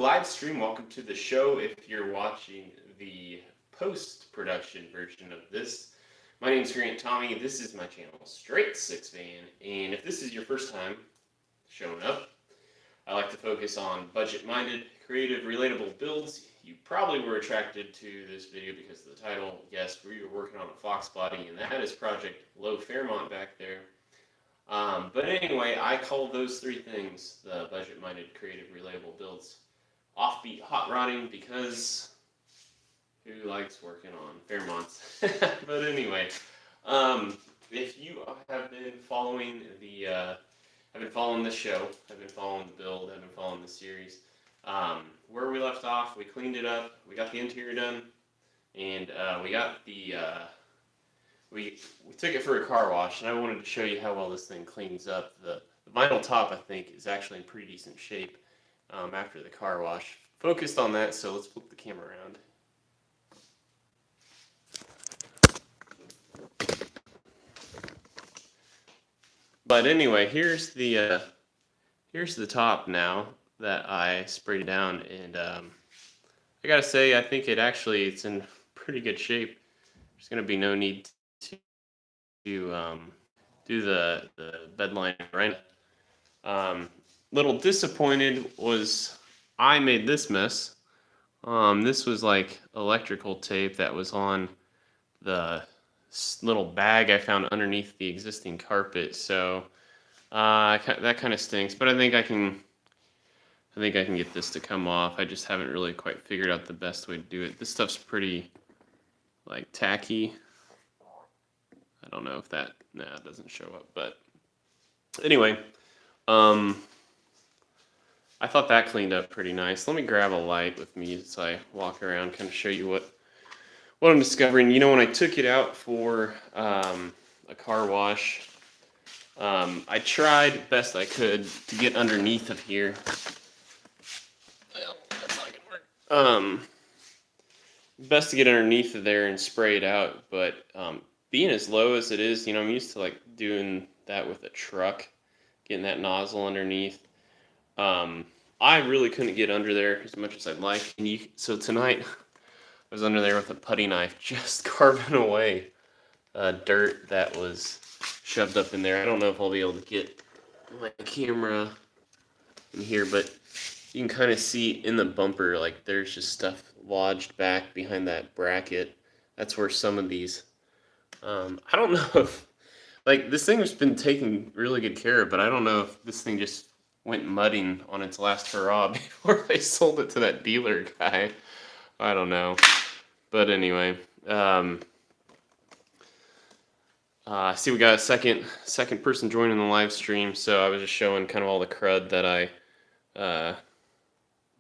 Live stream. Welcome to the show. If you're watching the post-production version of this, my name's Grant Tommy. This is my channel, Straight Six Van, and if this is your first time showing up, I like to focus on budget-minded, creative, relatable builds. You probably were attracted to this video because of the title. Yes, we were working on a Foxbody, and that is Project Low Fairmont back there. But anyway, I call those three things the budget-minded, creative, relatable builds. Offbeat hot rodding, because who likes working on Fairmonts? But anyway, if you have been following I've been following the show, I've been following the build, I've been following the series. Where we left off, we cleaned it up, we got the interior done, and we got the we took it for a car wash, and I wanted to show you how well this thing cleans up. The vinyl top, I think, is actually in pretty decent shape after the car wash. Focused on that, so let's flip the camera around. But anyway, here's the top now that I sprayed down, and I gotta say, I think it's in pretty good shape. There's gonna be no need to do the bed line right. Little disappointed was I made this mess. This was like electrical tape that was on the little bag I found underneath the existing carpet. So that kind of stinks. But I think I can get this to come off. I just haven't really quite figured out the best way to do it. This stuff's pretty like tacky. I don't know if that it doesn't show up. But anyway, I thought that cleaned up pretty nice. Let me grab a light with me as I walk around, kind of show you what I'm discovering. You know, when I took it out for a car wash, I tried best I could to get underneath of here. Well, that's not gonna work. Best to get underneath of there and spray it out, but being as low as it is, you know, I'm used to like doing that with a truck, getting that nozzle underneath. I really couldn't get under there as much as I'd like, and so tonight I was under there with a putty knife, just carving away dirt that was shoved up in there. I don't know if I'll be able to get my camera in here, but you can kind of see in the bumper, like there's just stuff lodged back behind that bracket. That's where some of these, I don't know if, like this thing has been taken really good care of, but I don't know if this thing just went mudding on its last hurrah before they sold it to that dealer guy. I don't know. But anyway, see we got a second person joining the live stream, so I was just showing kind of all the crud that I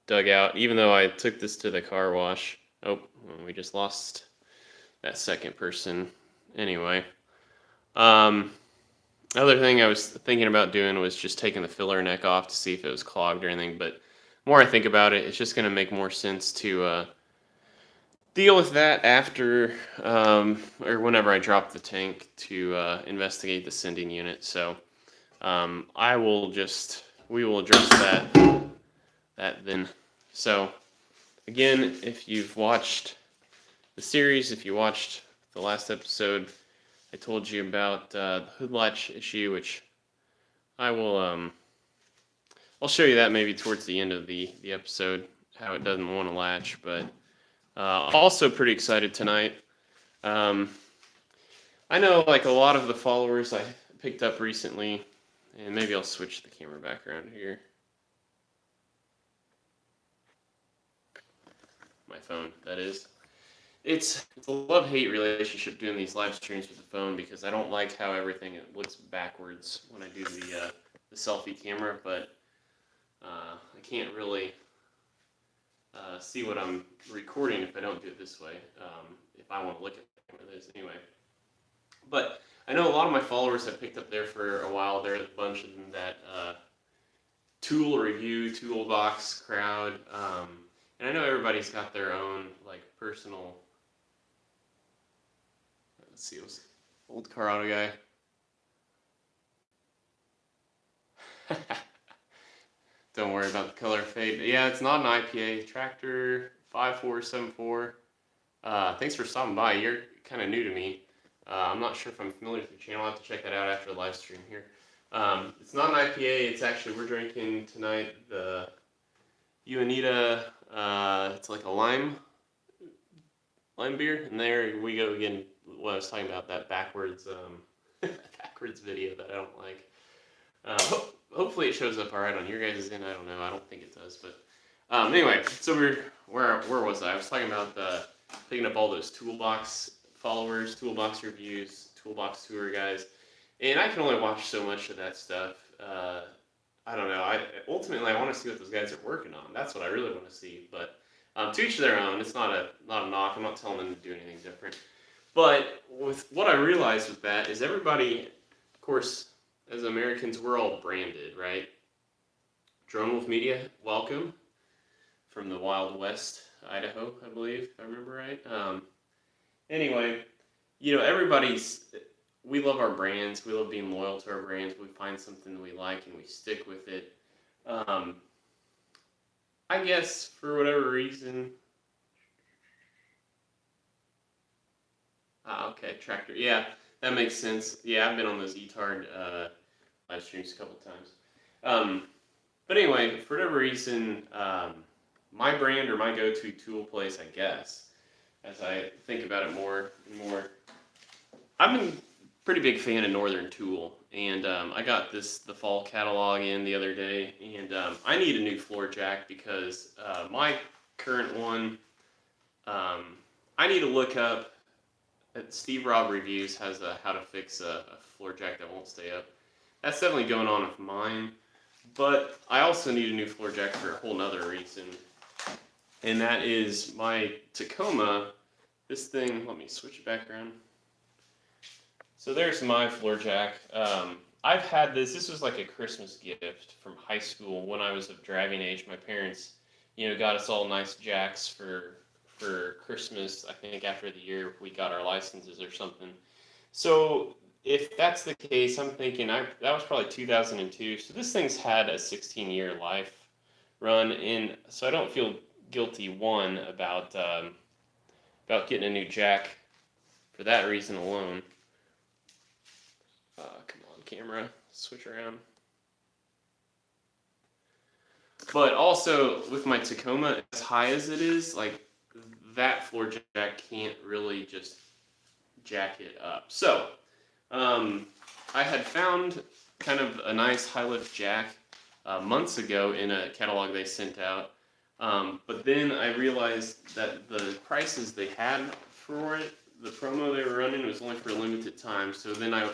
dug out, even though I took this to the car wash. Oh, we just lost that second person. Anyway, other thing I was thinking about doing was just taking the filler neck off to see if it was clogged or anything, but the more I think about it, it's just going to make more sense to deal with that after or whenever I drop the tank to investigate the sending unit. So we will address that then. So again, if you've watched the series, if you watched the last episode, I told you about the hood latch issue, which I'll show you that maybe towards the end of the episode, how it doesn't want to latch. But also pretty excited tonight. I know like a lot of the followers I picked up recently, and maybe I'll switch the camera back around here. My phone, that is. It's a love-hate relationship doing these live streams with the phone, because I don't like how everything looks backwards when I do the selfie camera, but I can't really see what I'm recording if I don't do it this way, if I want to look at this anyway. But I know a lot of my followers have picked up there for a while. There's a bunch of them that tool review, toolbox crowd, and I know everybody's got their own like personal. Let's see, it was old car auto guy. Don't worry about the color fade. Yeah, it's not an IPA. Tractor 5474. Thanks for stopping by. You're kind of new to me. I'm not sure if I'm familiar with your channel. I'll have to check that out after the live stream here. It's not an IPA. It's actually, we're drinking tonight the Uanita. It's like a lime beer. And there we go again. What I was talking about, that backwards backwards video that I don't like. Hopefully it shows up all right on your guys' end. I don't know. I don't think it does, but anyway. So where was I? I was talking about picking up all those toolbox followers, toolbox reviews, toolbox tour guys, and I can only watch so much of that stuff. I don't know. Ultimately I want to see what those guys are working on. That's what I really want to see. But to each their own. It's not a knock. I'm not telling them to do anything different. But with what I realized with that is everybody, of course, as Americans, we're all branded, right? Drone Wolf Media, welcome from the Wild West, Idaho, I believe, if I remember right. Anyway, we love our brands. We love being loyal to our brands. We find something we like and we stick with it. I guess for whatever reason. Okay, Tractor. Yeah, that makes sense. Yeah, I've been on those eTard live streams a couple times. But anyway, for whatever reason, my brand or my go-to tool place, I guess, as I think about it more and more, I've been a pretty big fan of Northern Tool, and I got the fall catalog in the other day, and I need a new floor jack because my current one, I need to look up. Steve Robb Reviews has a how to fix a floor jack that won't stay up. That's definitely going on with mine, but I also need a new floor jack for a whole nother reason, and that is my Tacoma. This thing, let me switch it back around. So there's my floor jack. I've had this was like a Christmas gift from high school when I was of driving age. My parents, got us all nice jacks for Christmas, I think after the year we got our licenses or something. So if that's the case, I'm thinking that was probably 2002. So this thing's had a 16-year life run, and so I don't feel guilty, one, about getting a new jack for that reason alone. Come on, camera, switch around. But also with my Tacoma, as high as it is, like, that floor jack can't really just jack it up. So I had found kind of a nice high lift jack months ago in a catalog they sent out, but then I realized that the prices they had for it, the promo they were running, was only for a limited time. So then I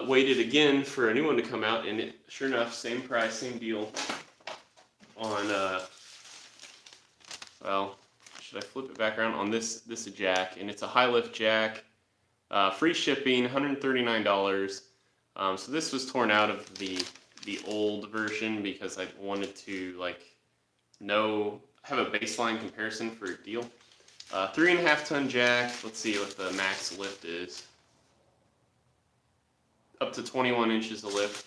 waited again for a new one to come out, and sure enough, same price, same deal on well, should I flip it back around on this jack? And it's a high lift jack, free shipping, $139. So this was torn out of the old version because I wanted to have a baseline comparison for a deal. 3.5 ton jack. Let's see what the max lift is. Up to 21 inches of lift.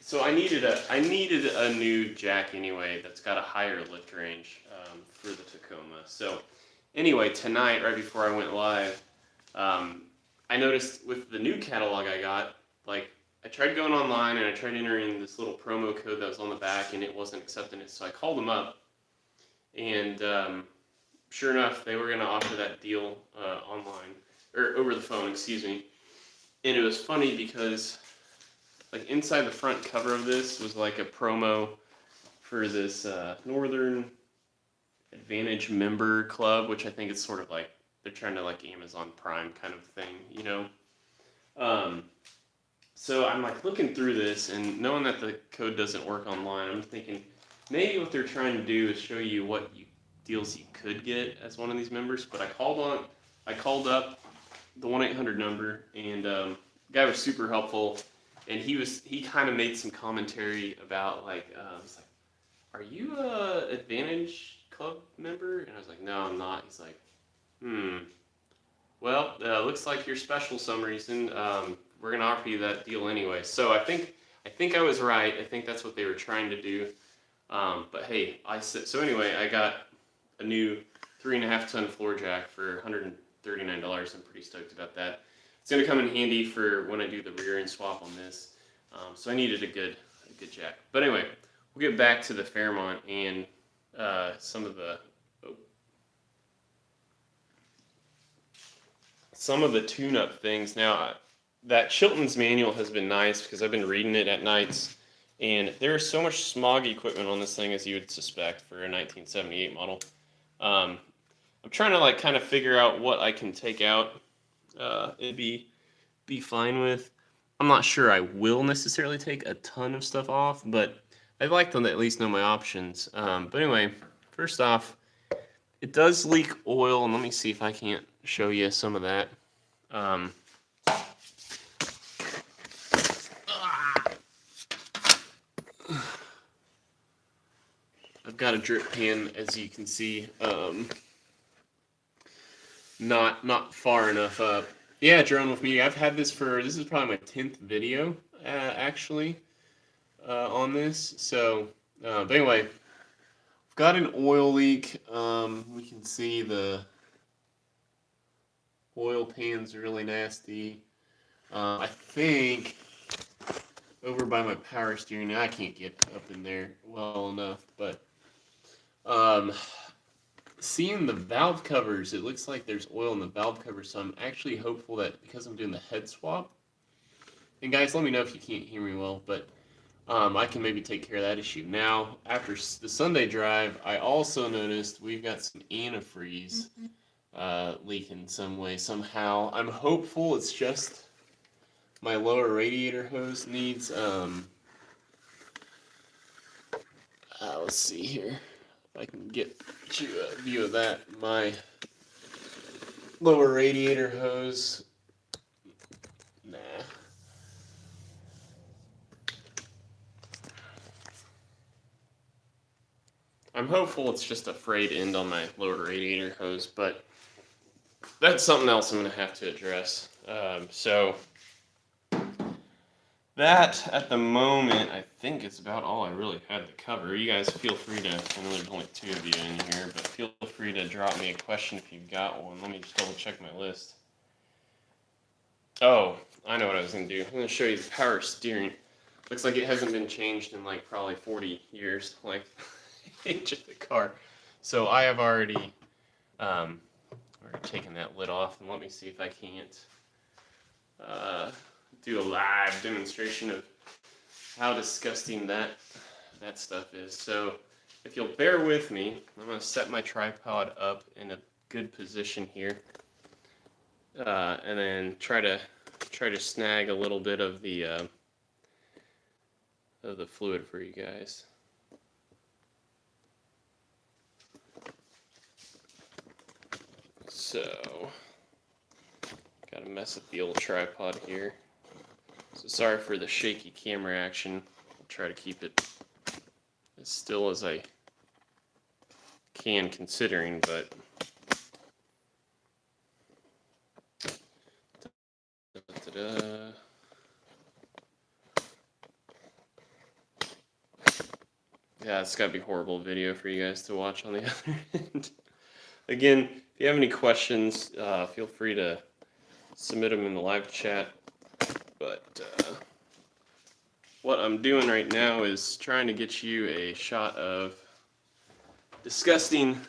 So I needed a new jack anyway that's got a higher lift range for the Tacoma. So anyway, tonight, right before I went live, I noticed with the new catalog I got, I tried going online and I tried entering this little promo code that was on the back, and it wasn't accepting it. So I called them up, and sure enough, they were going to offer that deal online, or over the phone, excuse me. And it was funny because inside the front cover of this was like a promo for this Northern Advantage member club, which I think is sort of like they're trying to Amazon Prime kind of thing, So I'm looking through this, and knowing that the code doesn't work online, I'm thinking maybe what they're trying to do is show you what deals you could get as one of these members. But I called up the 1-800 number, and the guy was super helpful. And he kind of made some commentary about are you a Advantage Club member? And I was like, no, I'm not. He's like, well, looks like you're special some reason. We're gonna offer you that deal anyway. So I think I think I was right. I think that's what they were trying to do. But hey, so anyway, I got a new 3.5-ton floor jack for $139. I'm pretty stoked about that. It's gonna come in handy for when I do the rear end swap on this. So I needed a good jack. But anyway, we'll get back to the Fairmont and some of the tune-up things. Now, that Chilton's manual has been nice because I've been reading it at nights, and there is so much smog equipment on this thing as you would suspect for a 1978 model. I'm trying to like kind of figure out what I can take out. It'd be fine with. I'm not sure I will necessarily take a ton of stuff off, but I'd like to at least know my options. But anyway, first off, it does leak oil, and let me see if I can't show you some of that. I've got a drip pan, as you can see, not far enough up. Yeah, drone with me. I've had this this is probably my 10th video, actually, on this. So, but anyway, I've got an oil leak. We can see the oil pan's really nasty. I think over by my power steering, I can't get up in there well enough, but seeing the valve covers, it looks like there's oil in the valve covers, so I'm actually hopeful that because I'm doing the head swap, and guys, let me know if you can't hear me well, but I can maybe take care of that issue. Now, after the Sunday drive, I also noticed we've got some antifreeze leaking some way, somehow. I'm hopeful it's just my lower radiator hose needs, let's see here. I can get you a view of that. My lower radiator hose. Nah. I'm hopeful it's just a frayed end on my lower radiator hose, but that's something else I'm going to have to address. So that, at the moment, I think is about all I really had to cover. You guys feel free to, I know there's only 2 of you in here, but feel free to drop me a question if you've got one. Let me just double check my list. Oh, I know what I was going to do. I'm going to show you the power steering. Looks like it hasn't been changed in like probably 40 years, like age of the car. So I have already taken that lid off, and let me see if I can't do a live demonstration of how disgusting that stuff is. So if you'll bear with me, I'm going to set my tripod up in a good position here, and then try to snag a little bit of the fluid for you guys. So, got to mess with the old tripod here. So sorry for the shaky camera action. I'll try to keep it as still as I can, considering, but yeah, it's gotta be a horrible video for you guys to watch on the other end. Again, if you have any questions, feel free to submit them in the live chat. But what I'm doing right now is trying to get you a shot of disgusting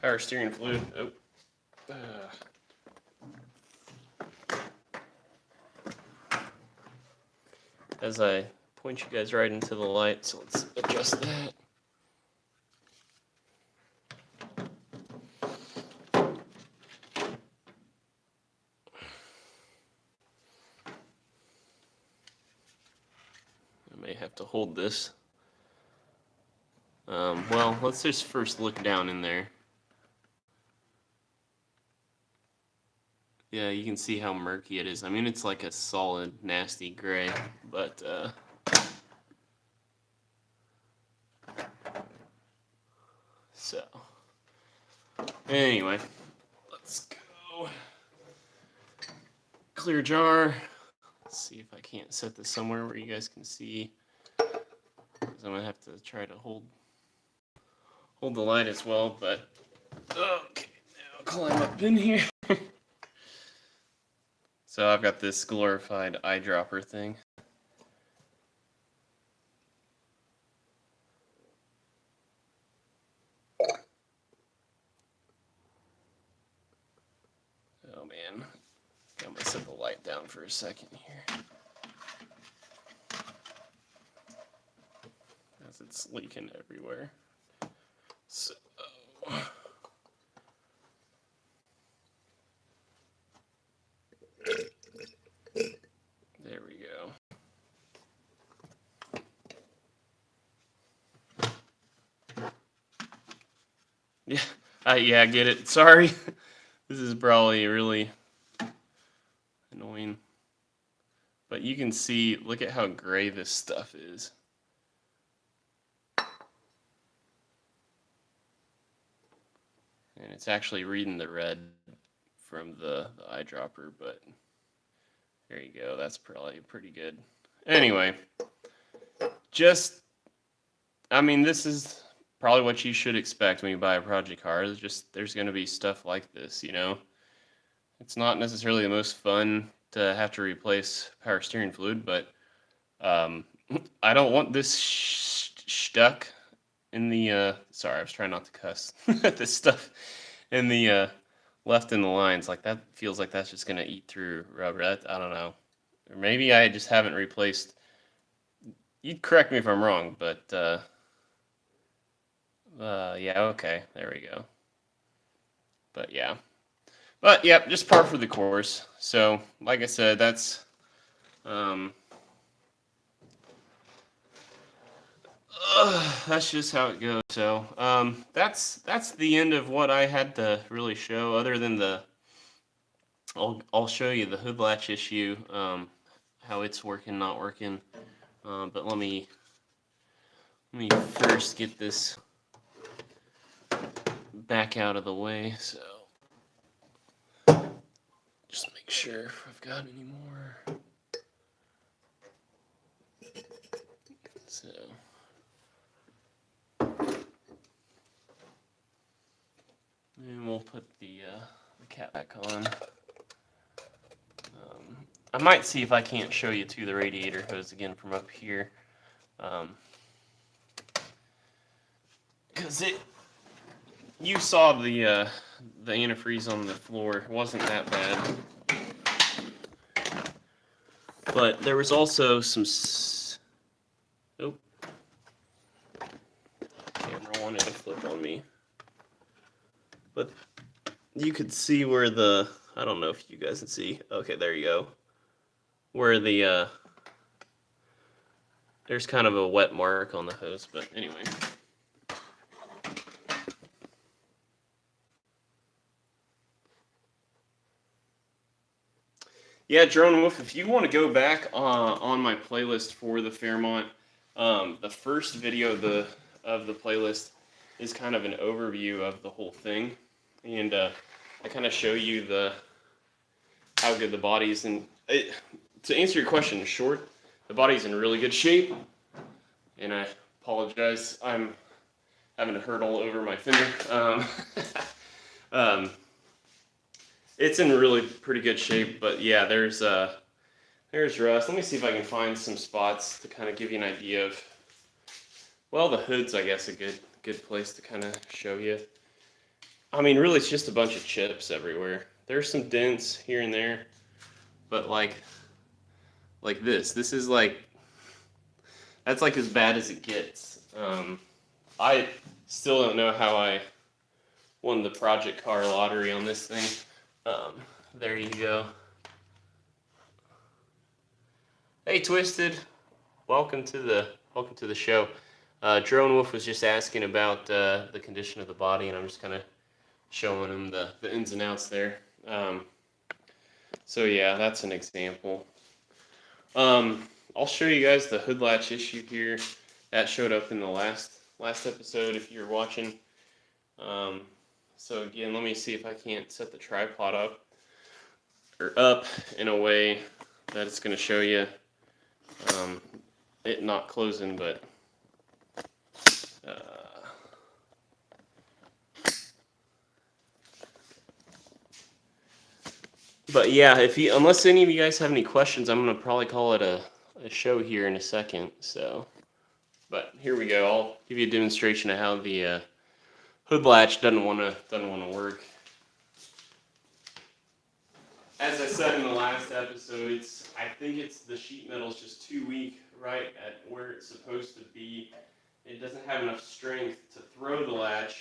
power steering fluid. As I point you guys right into the light, so let's adjust that. May have to hold this. Well, let's just first look down in there. Yeah, you can see how murky it is. I mean, it's like a solid, nasty gray, but so anyway, let's go. Clear jar. Let's see if I can't set this somewhere where you guys can see. Because I'm gonna have to try to hold the light as well. But okay, now I'll climb up in here. So I've got this glorified eyedropper thing. Oh man, I'm gonna set the light down for a second here. As it's leaking everywhere. So there we go. Yeah, yeah, I get it. Sorry. This is probably really annoying. But you can see, look at how gray this stuff is. And it's actually reading the red from the eyedropper, but there you go. That's probably pretty good. Anyway, I mean, this is probably what you should expect when you buy a project car. It's just, there's going to be stuff like this, you know? It's not necessarily the most fun to have to replace power steering fluid, but I don't want this stuck in the, sorry, I was trying not to cuss. This stuff in the left in the lines, like that feels like that's just going to eat through rubber. I don't know. Or maybe I just haven't replaced, you'd correct me if I'm wrong, but yeah, okay, there we go. But yeah. But yeah, just par for the course. So, like I said, that's that's just how it goes. So, that's the end of what I had to really show. Other than I'll show you the hood latch issue, how it's working, not working. But let me first get this back out of the way. So, just make sure if I've got any more. So. And we'll put the cap back on. I might see if I can't show you to the radiator hose again from up here. Because you saw the antifreeze on the floor. It wasn't that bad. But there was also some... Oh. Camera wanted to flip on me. But you could see where I don't know if you guys can see. Okay, there you go. Where there's kind of a wet mark on the hose, but anyway. Yeah, Drone Wolf, if you want to go back on my playlist for the Fairmont, the first video of the playlist is kind of an overview of the whole thing. And I kind of show you how good the body is. And to answer your question in short, the body's in really good shape. And I apologize, I'm having a hurt all over my finger. It's in really pretty good shape, but yeah, there's rust. Let me see if I can find some spots to kind of give you an idea of. Well, the hood's, I guess, a good place to kind of show you. I mean, really, it's just a bunch of chips everywhere. There's some dents here and there, but like this. This is that's like as bad as it gets. I still don't know how I won the project car lottery on this thing. There you go. Hey, Twisted. Welcome to the show. Drone Wolf was just asking about the condition of the body, and I'm just kind of showing him the ins and outs there. So yeah, that's an example. I'll show you guys the hood latch issue here. That showed up in the last episode if you're watching. So again, let me see if I can't set the tripod up in a way that it's going to show you it not closing, but yeah, unless any of you guys have any questions, I'm going to probably call it a show here in a second. So, but here we go. I'll give you a demonstration of how the hood latch doesn't want to work. As I said in the last episode, I think the sheet metal is just too weak right at where it's supposed to be. It doesn't have enough strength to throw the latch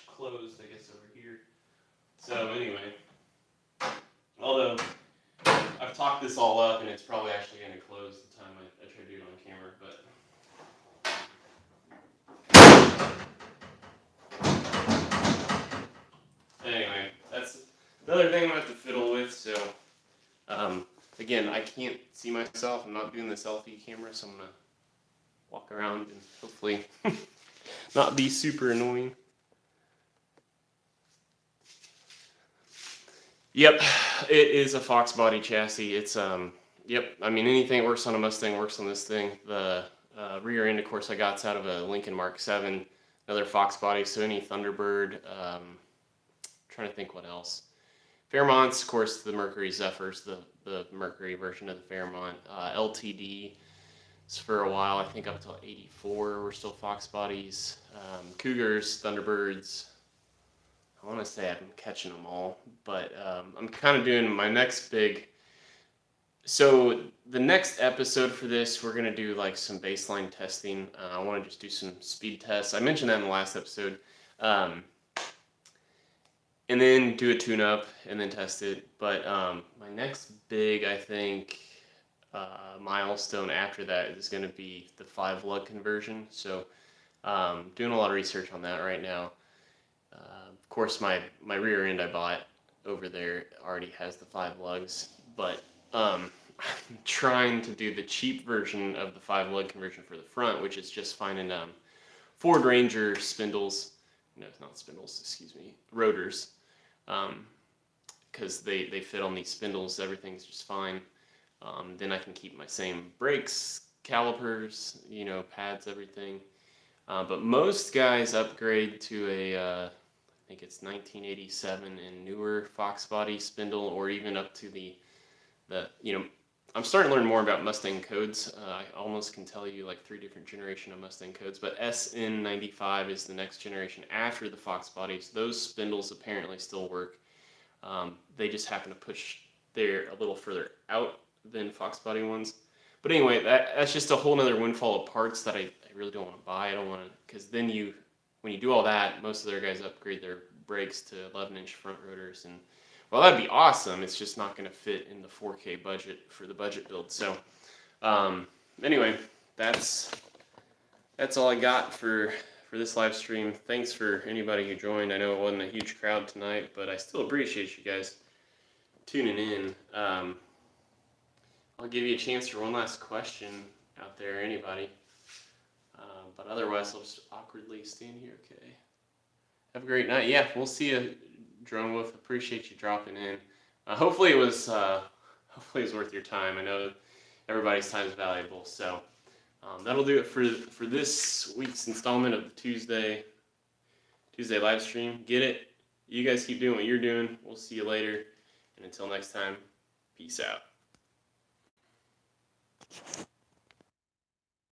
closed, I guess, over here. So anyway, although I've talked this all up and it's probably actually going to close the time I try to do it on camera, but anyway, that's the other thing I'm going to have to fiddle with. So again, I can't see myself. I'm not doing the selfie camera, so I'm going to walk around and hopefully not be super annoying. Yep, it is a Foxbody chassis. It's yep. I mean, anything that works on a Mustang works on this thing. The rear end, of course, I got out of a Lincoln Mark 7, another Foxbody. So any Thunderbird. Trying to think what else. Fairmonts, of course, the Mercury Zephyrs, the Mercury version of the Fairmont. LTD for a while, I think up until '84, were still Foxbodies. Cougars, Thunderbirds. I want to say I'm catching them all, but I'm kind of doing my next big. So the next episode for this, we're gonna do like some baseline testing. I want to just do some speed tests. I mentioned that in the last episode, and then do a tune-up and then test it. But my next big, I think, milestone after that is going to be the 5-lug conversion. So doing a lot of research on that right now. Of course, my rear end I bought over there already has the 5 lugs, but I'm trying to do the cheap version of the 5-lug conversion for the front, which is just finding Ford Ranger spindles. No, it's not spindles, excuse me, rotors. Because they fit on these spindles, everything's just fine. Then I can keep my same brakes, calipers, pads, everything. But most guys upgrade to I think it's 1987 and newer Foxbody spindle, or even up to the I'm starting to learn more about Mustang codes. I almost can tell you like 3 different generations of Mustang codes, but SN95 is the next generation after the Foxbodies. Those spindles apparently still work. They just happen to push a little further out than Foxbody ones. But anyway, that's just a whole nother windfall of parts that I really don't want to buy. I don't want to, because then when you do all that, most of their guys upgrade their brakes to 11-inch front rotors, and well, that'd be awesome. It's just not going to fit in the 4K budget for the budget build. So anyway, that's all I got for this live stream. Thanks for anybody who joined. I know it wasn't a huge crowd tonight, but I still appreciate you guys tuning in. I'll give you a chance for one last question out there, anybody. But otherwise, I'll just awkwardly stand here. Okay. Have a great night. Yeah, we'll see you, Drone Wolf. Appreciate you dropping in. Hopefully it was worth your time. I know everybody's time is valuable. So that'll do it for this week's installment of the Tuesday live stream. Get it? You guys keep doing what you're doing. We'll see you later. And until next time, peace out.